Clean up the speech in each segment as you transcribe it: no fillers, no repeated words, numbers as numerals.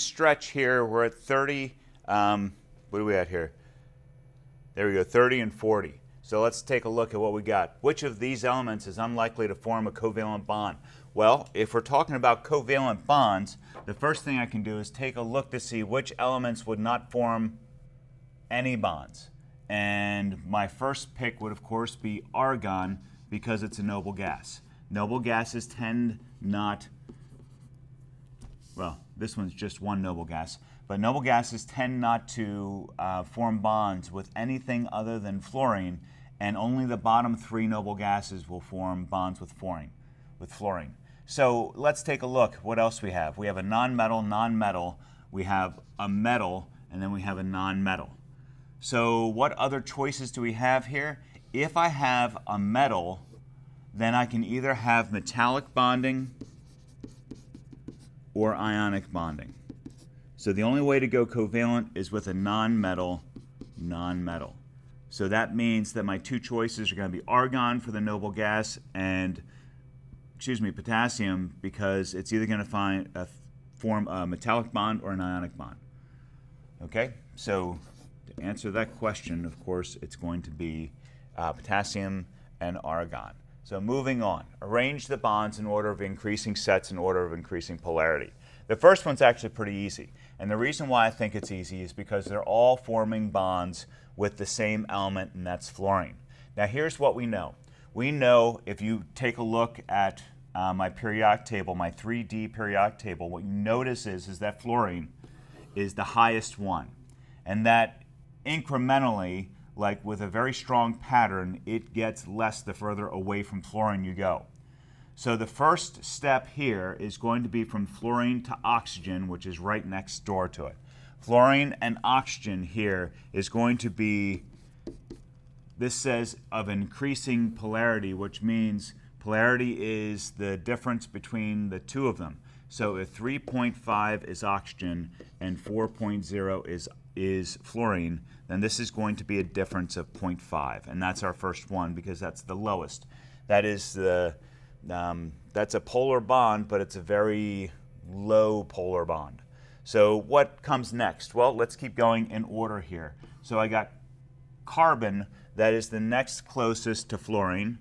stretch here, we're at 30. What are we at here? There we go, 30 and 40. So let's take a look at what we got. Which of these elements is unlikely to form a covalent bond? Well, if we're talking about covalent bonds, the first thing I can do is take a look to see which elements would not form any bonds. And my first pick would, of course, be argon because it's a noble gas. Noble gases tend not, well, this one's just one noble gas, but noble gases tend not to form bonds with anything other than fluorine, and only the bottom three noble gases will form bonds with fluorine. So let's take a look what else we have. We have a non-metal, we have a metal, and then we have a non-metal. So what other choices do we have here? If I have a metal, then I can either have metallic bonding or ionic bonding. So the only way to go covalent is with a non-metal. So that means that my two choices are going to be argon for the noble gas and potassium, because it's either going to form a metallic bond or an ionic bond. Okay, so to answer that question, of course, it's going to be potassium and argon. So moving on, arrange the bonds in order of increasing sets in order of increasing polarity. The first one's actually pretty easy, and the reason why I think it's easy is because they're all forming bonds with the same element, and that's fluorine. Now here's what we know. We know, if you take a look at my periodic table, my 3D periodic table, what you notice is that fluorine is the highest one, and that incrementally, like with a very strong pattern, it gets less the further away from fluorine you go. So the first step here is going to be from fluorine to oxygen, which is right next door to it. Fluorine and oxygen here is going to be, this says of increasing polarity, which means polarity is the difference between the two of them. So if 3.5 is oxygen and 4.0 is fluorine, then this is going to be a difference of 0.5, and that's our first one because that's the lowest. That is that's a polar bond, but it's a very low polar bond. So what comes next? Well, let's keep going in order here. So I got carbon, that is the next closest to fluorine.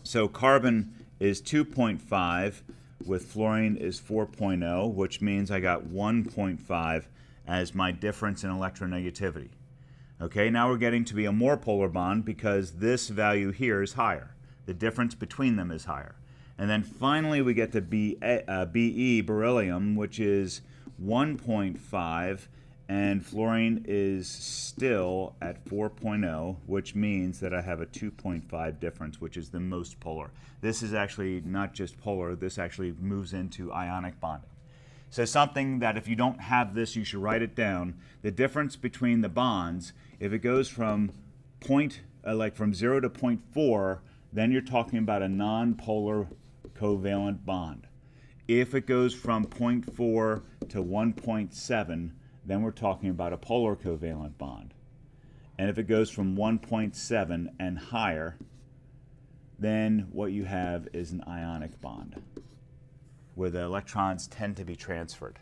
So carbon is 2.5, with fluorine is 4.0, which means I got 1.5 as my difference in electronegativity. Okay, now we're getting to be a more polar bond because this value here is higher. The difference between them is higher. And then finally we get to Be, beryllium, which is 1.5, and fluorine is still at 4.0, which means that I have a 2.5 difference, which is the most polar. This is actually not just polar, this actually moves into ionic bonding. So something that if you don't have this, you should write it down. The difference between the bonds, if it goes from from 0 to 0.4, then you're talking about a non-polar covalent bond. If it goes from 0.4 to 1.7, then we're talking about a polar covalent bond. And if it goes from 1.7 and higher, then what you have is an ionic bond, where the electrons tend to be transferred.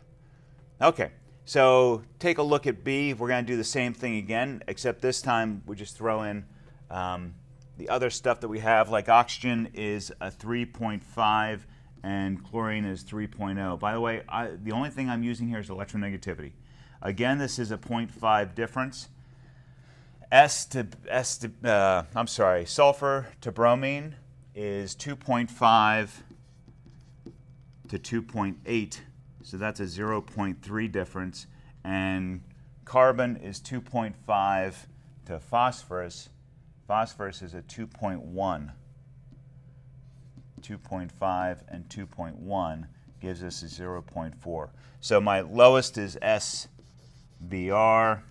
Okay, so take a look at B. We're going to do the same thing again, except this time we just throw in the other stuff that we have, like oxygen is a 3.5 and chlorine is 3.0. By the way, the only thing I'm using here is electronegativity. Again, this is a 0.5 difference. Sulfur to bromine is 2.5 to 2.8, so that's a 0.3 difference. And carbon is 2.5 to phosphorus. Phosphorus is a 2.1. 2.5 and 2.1 gives us a 0.4. So my lowest is SBr.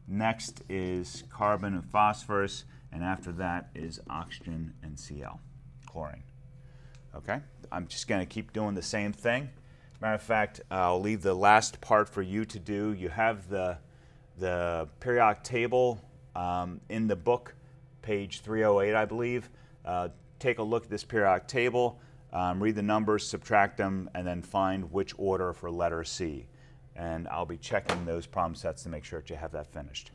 Next is carbon and phosphorus, and after that is oxygen and Cl, chlorine. Okay, I'm just going to keep doing the same thing. Matter of fact, I'll leave the last part for you to do. You have the periodic table in the book, page 308, I believe. Take a look at this periodic table. read the numbers, subtract them, and then find which order for letter C. And I'll be checking those problem sets to make sure that you have that finished.